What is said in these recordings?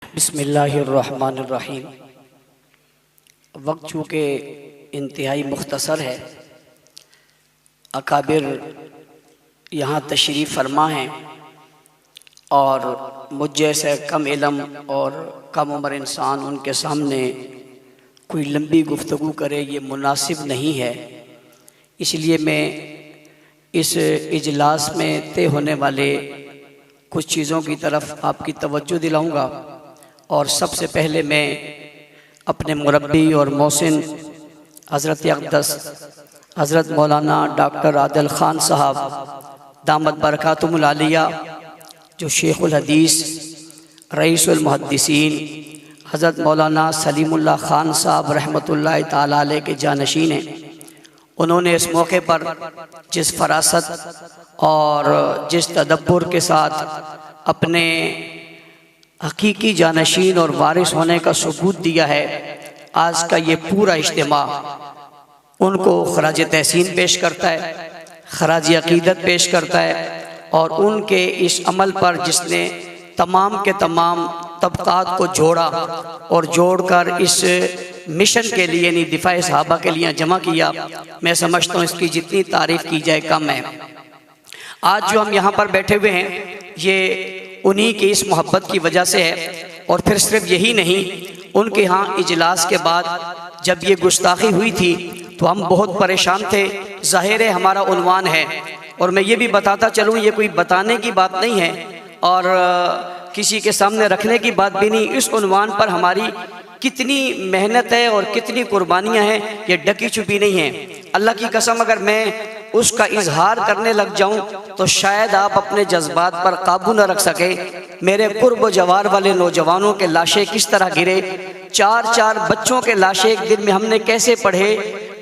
बिस्मिल्लाहिर्रहमानिर्रहीम। वक्त चूँकि इंतहाई मुख्तसर है, अकाबिर यहाँ तशरीफ़ फरमा हैं और मुझ जैसे कम इल्म और कम उम्र इंसान उनके सामने कोई लंबी गुफ्तगू करे ये मुनासिब नहीं है। इसलिए मैं इस इजलास में तय होने वाले कुछ चीज़ों की तरफ आपकी तवज्जो दिलाऊंगा। और सबसे पहले मैं अपने मुरब्बी और मोहसिन हज़रत अक़दस हज़रत मौलाना डॉक्टर आदिल ख़ान साहब दामत बरकातुहुल आलिया, जो शेखुल हदीस रईसुल मुहद्दिसीन हज़रत मौलाना सलीमुल्लाह ख़ान साहब रहमतुल्लाहि ताला अलैह के जानशीन हैं, उन्होंने इस मौके पर जिस फरासत और जिस तदब्बुर के साथ अपने हकीकी जानशीन और वारिस होने का सबूत दिया है, आज का ये पूरा इज्तिमा उनको खराज तहसीन पेश करता है, खराज अकीदत पेश करता है। और उनके इस अमल पर जिसने तमाम के तमाम तबकात को जोड़ा और जोड़कर इस मिशन के लिए यानी दिफाए सहाबा के लिए जमा किया, मैं समझता हूँ इसकी जितनी तारीफ़ की जाए कम है। आज जो हम यहाँ पर बैठे हुए हैं ये उन्हीं की इस मोहब्बत की वजह से है। और फिर सिर्फ यही नहीं, उनके यहाँ इजलास के बाद जब ये गुस्ताखी हुई थी तो हम बहुत परेशान थे। ज़ाहिर है हमारा उन्वान है, और मैं ये भी बताता चलूँ ये कोई बताने की बात नहीं है और किसी के सामने रखने की बात भी नहीं। इस उन्वान पर हमारी कितनी मेहनत है और कितनी कुर्बानियाँ हैं ये ढकी छुपी नहीं है। अल्लाह की कसम अगर मैं उसका इजहार करने लग जाऊं तो शायद आप अपने जज्बात पर काबू न रख सके। मेरे कुर्ब जवार वाले नौजवानों के लाशें किस तरह गिरे, चार चार बच्चों के लाशें एक दिन में हमने कैसे पढ़े,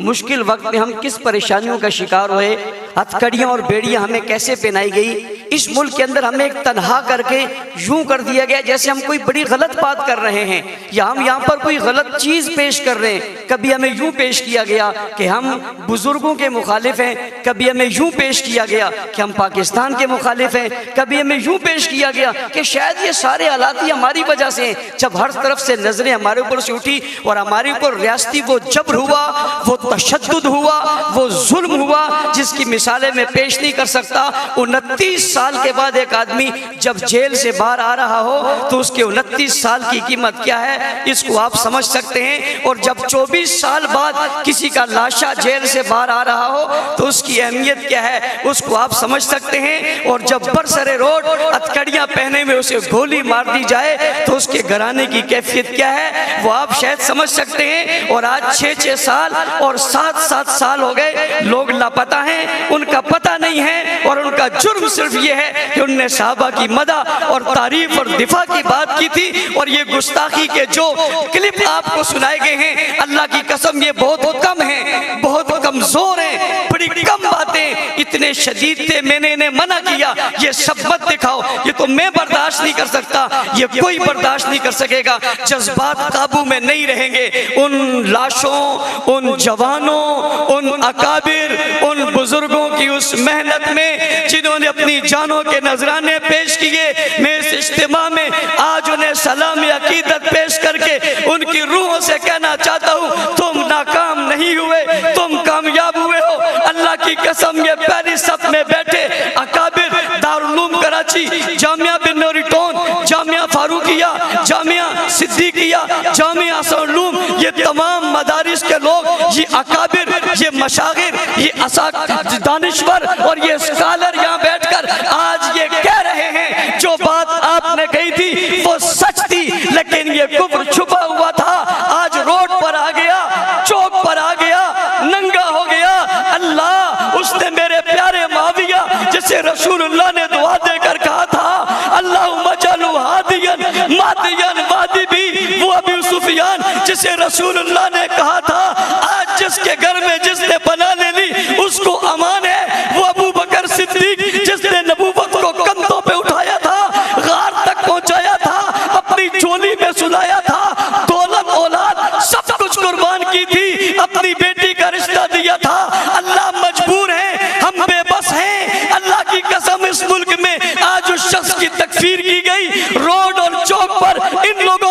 मुश्किल वक्त में हम किस परेशानियों का शिकार हुए, हथकड़ियाँ और बेड़ियाँ हमें कैसे पहनाई गई। इस मुल्क के अंदर हमें एक तनहा करके यूं कर दिया गया जैसे हम कोई बड़ी गलत बात कर रहे हैं या हम यहाँ पर कोई गलत चीज़ पेश कर रहे हैं। कभी हमें यूं पेश किया गया कि हम बुजुर्गों के मुखालिफ हैं, कभी हमें यूं पेश किया गया कि हम पाकिस्तान के मुखालिफ हैं, कभी हमें यूं पेश किया गया कि शायद ये सारे हालात ही हमारी वजह से हैं। जब हर तरफ से नजरें हमारे ऊपर से उठी और हमारे ऊपर रियासती वो जबर हुआ, वो तशद्दुद हुआ, वो जुल्म हुआ जिसकी मिसालें मैं पेश नहीं कर सकता। 29 साल के बाद एक आदमी जब जेल से बाहर आ रहा हो तो उसके 29 साल की कीमत क्या है इसको आप समझ सकते हैं। और जब 24 साल बाद किसी का लाशा जेल से बाहर आ रहा हो तो उसकी अहमियत क्या है उसको आप समझ सकते हैं। और जब बरसरे रोड हथकड़ियाँ पहने में उसे गोली मार दी जाए तो उसके घराने की कैफियत क्या है वो आप शायद समझ सकते हैं। और आज 6-6 साल और 7-7 साल हो गए, लोग लापता हैं, उनका पता नहीं है। और उनका जुर्म सिर्फ ये है कि उनने साहबा की मदह और तारीफ और दिफा की बात की थी। और ये गुस्ताखी के जो क्लिप आपको सुनाए गए हैं, अल्लाह की कसम ये बहुत कम है, बहुत कमजोर है, बड़ी कम बातें इतने शदीद थे। मैंने इन्हें मना किया ये सब मत दिखाओ, ये तो मैं बर्दाश्त नहीं कर सकता, ये कोई बर्दाश्त नहीं कर सकेगा। जज्बात काबू में नहीं रहेंगे। उन लाशों, उन जवानों, उन अकाबिर, उन बुजुर्गों की उस मेहनत में जिन्होंने अपनी जानों के नजराने पेश किए, मैं इस इज्तिमा में आज उन्हें सलाम अकीदत पेश करके उनकी रूहों से कहना चाहता हूँ तुम नाकाम नहीं हुए, तुम कामयाब हुए हो। अल्लाह की कसम ये पहली सफ में बैठे अकाबिर, दारुल उलूम कराची, जामिया बिन नूरिटोन, जामिया फारूकिया, जामिया सिद्दीकिया, जामिया असद उलूम, ये तमाम मदारिस के लोग, ये अकाबिर, ये मशागिर, ये दानिश्वर और ये स्कॉलर यहाँ बैठकर आज ये कह रहे हैं जो बात आपने कही थी वो सच थी, लेकिन ये कुफ्र छुपा हुआ था। आज रोड पर आ गया, चौक पर आ गया, नंगा हो गया। अल्लाह उसने मेरे प्यारे माविया जिसे रसूलुल्लाह ने दुआ देकर कहा था अल्लाहुम्मा जअलहु हादियन मादियन वादी भी, वो अबू सुफियान जिसे रसूलुल्लाह ने कहा था आज जिसके घर में जिसने बना ले ली उसको अमान है, वो अबू बकर सिद्दीक जिसने नबूवत को कंधों पे उठाया था, गार तक पहुंचाया था, अपनी झोली में सुलाया था, दौलत औलाद सब कुछ कुर्बान की थी, अपनी बेटी का रिश्ता दिया था। अल्लाह मजबूर है, हम बेबस हैं। अल्लाह की कसम इस मुल्क में आज उस शख्स की तकफीर की गई, रोड और चौक पर इन लोगों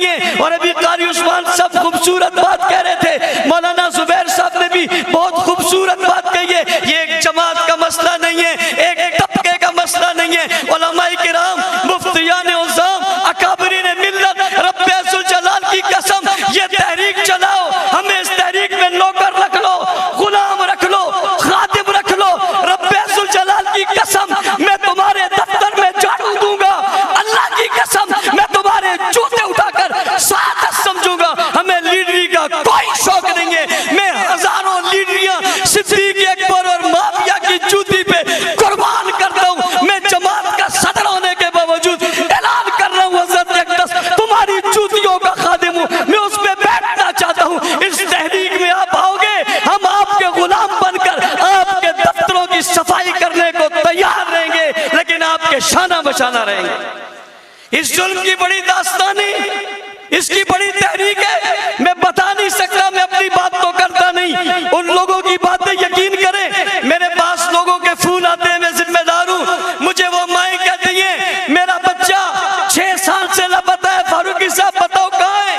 नहीं है। और अभी कारी उस्मान सब खूबसूरत बात कह रहे थे, मौलाना जुबैर साहब ने भी बहुत खूबसूरत बात कही है। ये एक जमात का मसला नहीं है, एक तबके का मसला नहीं है। उलमाए किराम, मुफ्तियान उज़्ज़ाम, अकाबरीन मिल्लत, रब्बे ज़ुल जलाल की कसम, ये तहरीक चलाओ, हमें इस तहरीक में नौकर रख लो, गुलाम रख लो, खादिम रख लो। रब्बे ज़ुल जलाल की कसम, मैं तुम्हारे दफ्तर में झाड़ू दूंगा। अल्लाह की कसम, मैं तुम्हारे जूते उठाकर सादत समझूंगा। हमें लीडरी का कोई शौक नहीं है। मैं हजारों लीडरियां सिद्दीक अकबर और माफिया की जूती पे कुर्बान करता हूं। मैं जमात का सदर होने के बावजूद ऐलान कर रहा हूं, हज़रत अक़दस तुम्हारी जूतियों का खादिम हूं, मैं उस पे बैठना चाहता हूं। इस तहरीक में आप आओगे, हम आपके गुलाम बनकर आपके दफ्तरों की सफाई करने को तैयार रहेंगे, लेकिन आपके शाना बशाना रहेंगे। इस जुल्म की बड़ी दास्तानी, इसकी बड़ी तहरीक है। मैं बता नहीं सकता, मैं अपनी बात तो करता नहीं, उन लोगों की बातें यकीन करें। मेरे पास लोगों के फोन आते हैं, मैं जिम्मेदार हूँ। मुझे वो माएँ कहती हैं मेरा बच्चा 6 साल से लापता है, फारूकी साहब बताओ कहाँ है।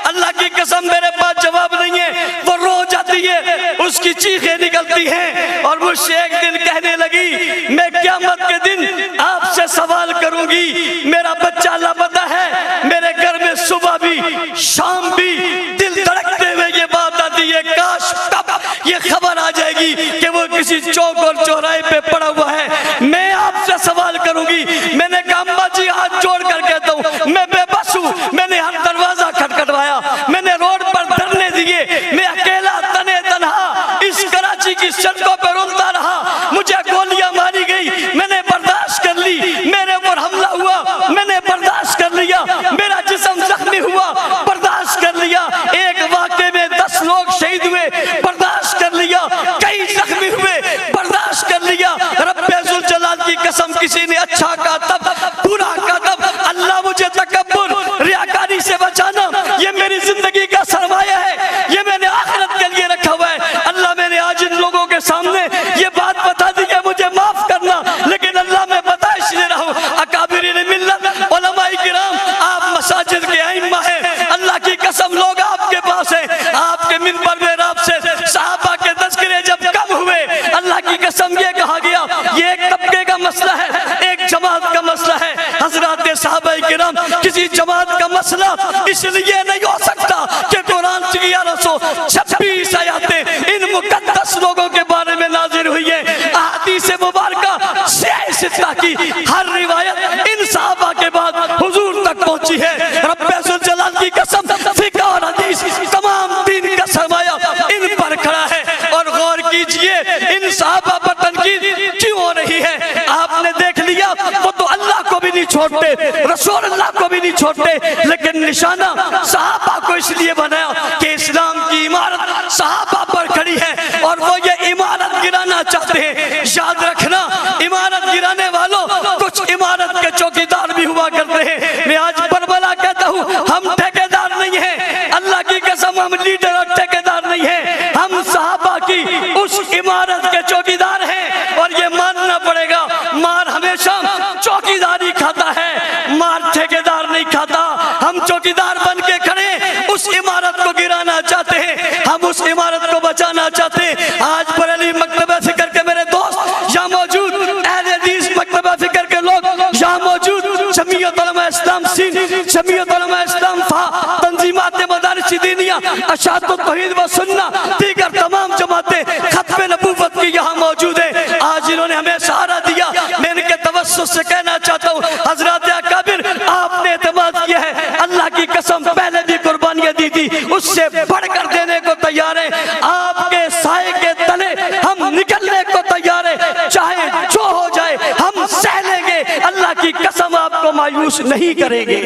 अल्लाह की कसम मेरे पास जवाब नहीं है। वो रो जाती है, उसकी चीखें निकलती हैं और मुझसे एक दिन कहने लगी, मैं क़यामत के दिन आपसे सवाल करूंगी, मेरा बच्चा लापता है। मेरे घर में सुबह भी शाम भी दिल धड़कते हुए ये बात आती है, काश तब ये खबर आ जाएगी कि वो किसी चौक और चौराहे पे पड़ा हुआ है। मैं आपसे सवाल करूंगी। मैंने कहा अम्मा जी हाथ जोड़ कर कहता हूँ, मैं बेबस हूँ। मैंने हर दरवाजा खटखटवाया, मैंने रोड पर धरने दिए, मैं अकेला तने तनहा इस कराची की सड़कों पर रुलता रहा। मुझे गोलियां मारी गई, मैंने बर्दाश्त कर ली। मेरे ऊपर हमला हुआ, मैंने बर्दाश्त कर लिया। मेरा जिस्म जख्मी हुआ, बर्दाश्त कर लिया। एक वाक़े में 10 लोग शहीद हुए, बर्दाश्त कर लिया। कई जख्मी हुए, बर्दाश्त कर लिया। रब्बे ज़ुल जलाल की कसम, किसी ने अच्छा कहा तब, बुरा कहा तब। अल्लाह मुझे तकब्बुर, रियाकारी से बचाना, ये मेरी जिंदगी का सरमाया है, ये मैंने आखिरत के लिए रखा हुआ है। अल्लाह मैंने आज इन लोगों के सामने ये बात बता दी है, मुझे माफ करना, लेकिन अल्लाह मैं बता इसलिए रहा हूँ। अकाबिरीन मिल्लत, उलमाए किराम, आप मसाजिद के आइम्मा हैं। अल्लाह की कसम लोग आपके पास हैं, आपके मिंबर में आपसे सहाबा के तज़किरे जब कम हुए, अल्लाह की कसम ये कहा गया ये एक तबके का मसला है, एक जमात का मसला है। हज़रात सहाबा किराम, किसी जमात का मसला इसलिए नहीं हो सकता कि कुरान की 1126 आयतें इन मुकद्दस लोगों के बारे में नाज़िल हुई है। अहादीस मुबारका सित्ता की हर रिवायत इन सहाबा के बाद हुजूर तक पहुंची है। रब्बे ज़ुल जलाल की कसम, फिक़्ह और हदीस तमाम दीन का सरमाया इन पर खड़ा है। और गौर कीजिए इन सहाबा पर तनकीद क्यों हो रही है। आपने देख लिया वो तो अल्लाह को भी नहीं छोड़ते, रसूल अल्लाह को भी नहीं छोड़ते, लेकिन निशाना सहाबा को इसलिए बनाया कि इस्लाम की इमारत सहाबा पर खड़ी है और वो ये इमारत गिराना चाहते हैं। याद रखना, इमारत गिराने वालों कुछ इमारत के चौकीदार भी हुआ करते हैं। मैं आज बरबला कहता हूँ, हम ठेकेदार नहीं है, अल्लाह की कसम हम लीडर और ठेकेदार नहीं है, हम सहाबा की उस इमारत के चौकीदार हैं। और ये मानना पड़ेगा, मार हमेशा चौकीदारी खाता है, मार ठेकेदार नहीं खाता। हम चौकीदार बन के खड़े उस इमारत को गिराना चाहते हैं, हम उस इमारत को बचाना चाहते हैं। आज बरेली मकतबा फिक्र के मेरे दोस्त यहाँ मौजूद, अहले हदीस मकतबा फिक्र के लोग यहाँ मौजूद, जमीयत उलमा इस्लाम सिंध, जमीयत उलमा इस्लाम फा, तंजीमात मदारिस दीनिया, अशातुत तौहीद व सुन्ना, दीगर तमाम जमातें खत्म नबूवत की यहाँ मौजूद है। आज इन्होंने हमें सहारा दिया। मैं इनके तवस्सुत से कहना चाहता हूँ, हज़रत अकाबिर आपने एतमाद किया है, अल्लाह की कसम पहले भी कुर्बानियाँ दी थी, उससे बढ़कर देने को तैयार है। आपके साए के तले हम निकलने को तैयार है, चाहे जो हो जाए हम सह लेंगे। अल्लाह की कसम आपको मायूस नहीं करेंगे।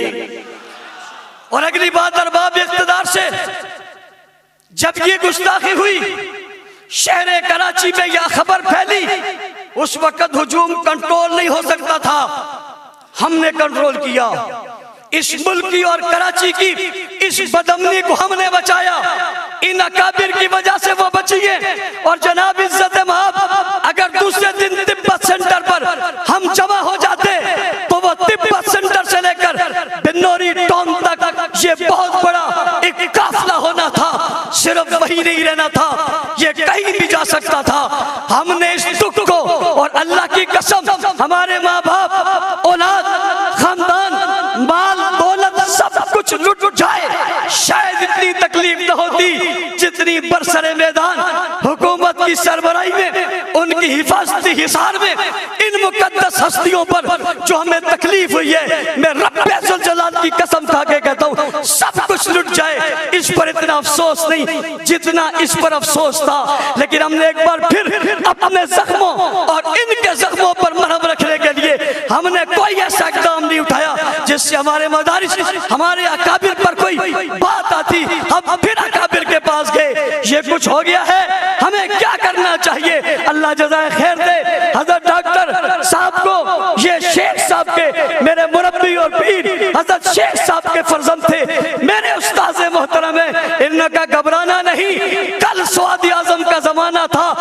और अगली बात अरबाब इख्तिदार से, जब ये गुस्ताखी हुई, शहर कराची में यह खबर फैली, उस वक्त हुजूम कंट्रोल नहीं हो सकता था, हमने कंट्रोल किया। इस मुल्क की और कराची की इस बदअमनी को हमने बचाया। इन अकाबिर की वजह से वो बची है। और जनाब इज्जत महब, अगर दूसरे दिन तिब्बत सेंटर पर हम जमा हो जाते तो वो तिब्बत सेंटर से लेकर बिन्नौरी टाउन तक ये वहीं नहीं रहना था, ये कहीं भी जा सकता था। हमने इस दुख को, और अल्लाह की कसम हमारे माँ बाप, औलाद, खानदान, माल दौलत सब कुछ लुट जाए, शायद इतनी तकलीफ न होती जितनी बरसरे मैदान हुकूमत की सरबराही में, उनकी हिफाजती हिसार में, इन मुकद्दस हस्तियों पर जो हमें तकलीफ हुई है। मैं रब्बे जुल जलाल की कसम खा के कहता हूँ, सब कुछ लुट जाए, इस पर इतना अफसोस नहीं जितना इस पर अफसोस था। लेकिन हमने एक बार फिर अपने जख्मों और इनके जख्मों पर मरहम रखने के लिए हमने कोई ऐसा इक़दाम नहीं उठाया जिससे हमारे मदारिस, हमारे अकाबिर पर कोई बात आती। हम फिर अकाबिर के पास गए, ये कुछ हो गया है, हमें क्या करना चाहिए? अल्लाह जज़ाए खैर दे हजरत डॉक्टर साहब को, ये शेख साहब के मेरे मुरब्बी और पीर हजरत शेख साहब के फर्जंद थे, मेरे उस्ताद मोहतरम है। इनका घबराना नहीं,